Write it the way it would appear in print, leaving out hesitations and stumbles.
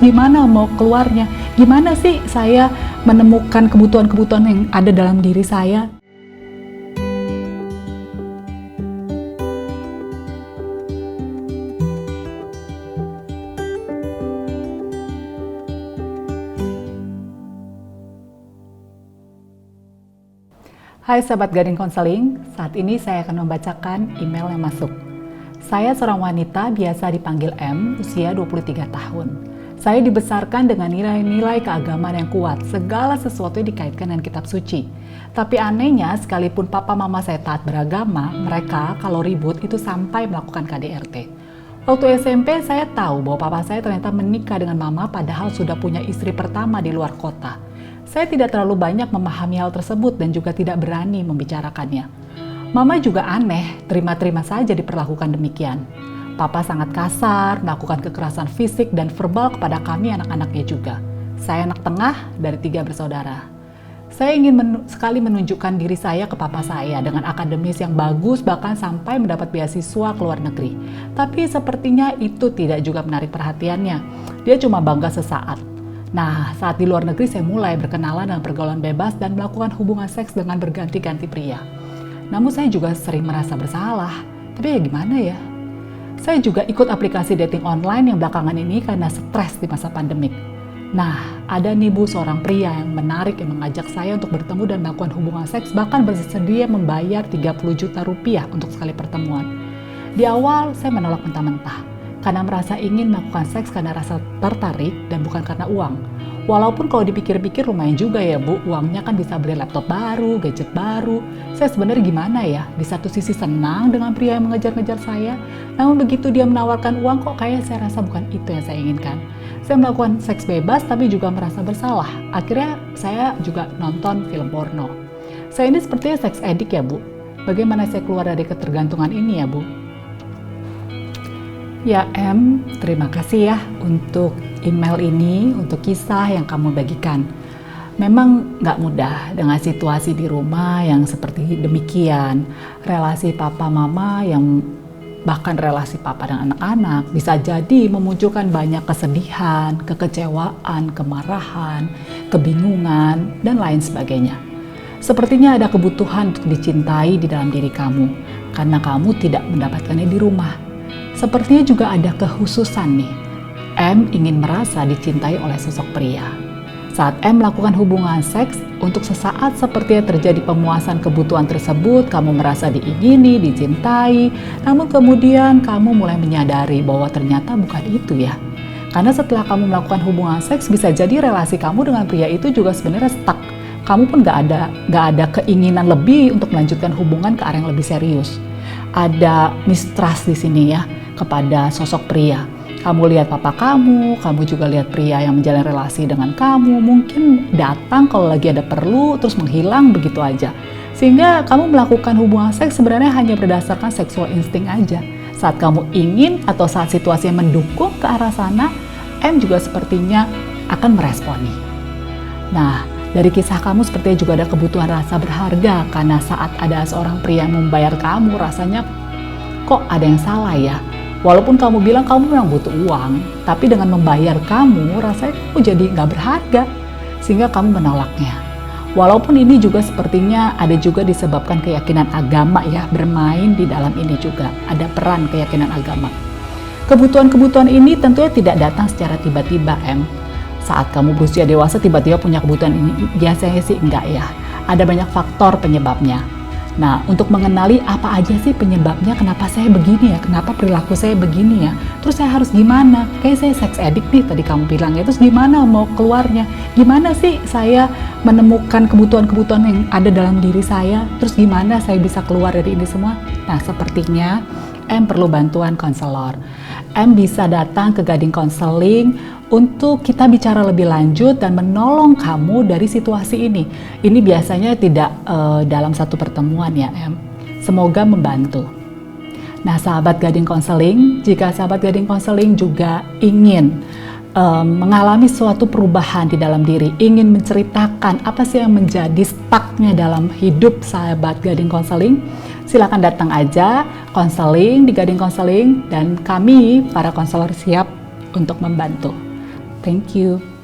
terus gimana mau keluarnya? Gimana sih saya menemukan kebutuhan-kebutuhan yang ada dalam diri saya? Hai sahabat Gading Konseling, saat ini saya akan membacakan email yang masuk. Saya seorang wanita biasa dipanggil M, usia 23 tahun. Saya dibesarkan dengan nilai-nilai keagamaan yang kuat, segala sesuatu dikaitkan dengan kitab suci. Tapi anehnya, sekalipun papa mama saya taat beragama, mereka kalau ribut itu sampai melakukan KDRT. Waktu SMP saya tahu bahwa papa saya ternyata menikah dengan mama padahal sudah punya istri pertama di luar kota. Saya tidak terlalu banyak memahami hal tersebut dan juga tidak berani membicarakannya. Mama juga aneh, terima-terima saja diperlakukan demikian. Papa sangat kasar, melakukan kekerasan fisik dan verbal kepada kami anak-anaknya juga. Saya anak tengah dari 3 bersaudara. Saya ingin sekali menunjukkan diri saya ke papa saya dengan akademis yang bagus bahkan sampai mendapat beasiswa ke luar negeri. Tapi sepertinya itu tidak juga menarik perhatiannya. Dia cuma bangga sesaat. Nah, saat di luar negeri saya mulai berkenalan dengan pergaulan bebas dan melakukan hubungan seks dengan berganti-ganti pria. Namun saya juga sering merasa bersalah, tapi ya gimana ya? Saya juga ikut aplikasi dating online yang belakangan ini karena stres di masa pandemik. Nah, ada nih Bu seorang pria yang menarik yang mengajak saya untuk bertemu dan melakukan hubungan seks, bahkan bersedia membayar 30 juta rupiah untuk sekali pertemuan. Di awal saya menolak mentah-mentah, karena merasa ingin melakukan seks karena rasa tertarik dan bukan karena uang. Walaupun kalau dipikir-pikir lumayan juga ya Bu, uangnya kan bisa beli laptop baru, gadget baru. Saya sebenarnya gimana ya, di satu sisi senang dengan pria yang mengejar-ngejar saya, namun begitu dia menawarkan uang kok kayak saya rasa bukan itu yang saya inginkan. Saya melakukan seks bebas tapi juga merasa bersalah. Akhirnya saya juga nonton film porno. Saya ini sepertinya seks addict ya Bu. Bagaimana saya keluar dari ketergantungan ini ya Bu? Ya M, terima kasih ya untuk email ini, untuk kisah yang kamu bagikan. Memang nggak mudah dengan situasi di rumah yang seperti demikian. Relasi papa mama yang bahkan relasi papa dan anak-anak bisa jadi memunculkan banyak kesedihan, kekecewaan, kemarahan, kebingungan, dan lain sebagainya. Sepertinya ada kebutuhan untuk dicintai di dalam diri kamu karena kamu tidak mendapatkannya di rumah. Sepertinya juga ada kekhususan nih. M ingin merasa dicintai oleh sosok pria. Saat M melakukan hubungan seks, untuk sesaat sepertinya terjadi pemuasan kebutuhan tersebut, kamu merasa diingini, dicintai, namun kemudian kamu mulai menyadari bahwa ternyata bukan itu ya. Karena setelah kamu melakukan hubungan seks, bisa jadi relasi kamu dengan pria itu juga sebenarnya stuck. Kamu pun gak ada keinginan lebih untuk melanjutkan hubungan ke arah yang lebih serius. Ada mistrust di sini ya, kepada sosok pria. Kamu lihat papa kamu juga lihat pria yang menjalin relasi dengan kamu, mungkin datang kalau lagi ada perlu, terus menghilang begitu aja. Sehingga kamu melakukan hubungan seks sebenarnya hanya berdasarkan seksual insting aja. Saat kamu ingin atau saat situasi yang mendukung ke arah sana, M juga sepertinya akan meresponi. Nah, dari kisah kamu sepertinya juga ada kebutuhan rasa berharga, karena saat ada seorang pria yang membayar kamu, rasanya kok ada yang salah ya. Walaupun kamu bilang kamu memang butuh uang, tapi dengan membayar kamu, rasanya kamu jadi nggak berharga, sehingga kamu menolaknya. Walaupun ini juga sepertinya ada juga disebabkan keyakinan agama ya, bermain di dalam ini juga, ada peran keyakinan agama. Kebutuhan-kebutuhan ini tentunya tidak datang secara tiba-tiba M. Saat kamu berusia dewasa tiba-tiba punya kebutuhan ini, biasanya sih enggak ya. Ada banyak faktor penyebabnya. Nah, untuk mengenali apa aja sih penyebabnya, kenapa saya begini ya, kenapa perilaku saya begini ya, terus saya harus gimana, kayak saya seks addict nih tadi kamu bilang ya, terus gimana mau keluarnya, gimana sih saya menemukan kebutuhan-kebutuhan yang ada dalam diri saya, terus gimana saya bisa keluar dari ini semua. Nah, sepertinya M perlu bantuan konselor. M bisa datang ke Gading Konseling untuk kita bicara lebih lanjut dan menolong kamu dari situasi ini. Ini biasanya tidak dalam satu pertemuan ya M. Semoga membantu. Nah sahabat Gading Konseling, jika sahabat Gading Konseling juga ingin mengalami suatu perubahan di dalam diri, ingin menceritakan apa sih yang menjadi stucknya dalam hidup sahabat Gading Konseling, silakan datang aja konseling di Gading Konseling dan kami para konselor siap untuk membantu. Thank you.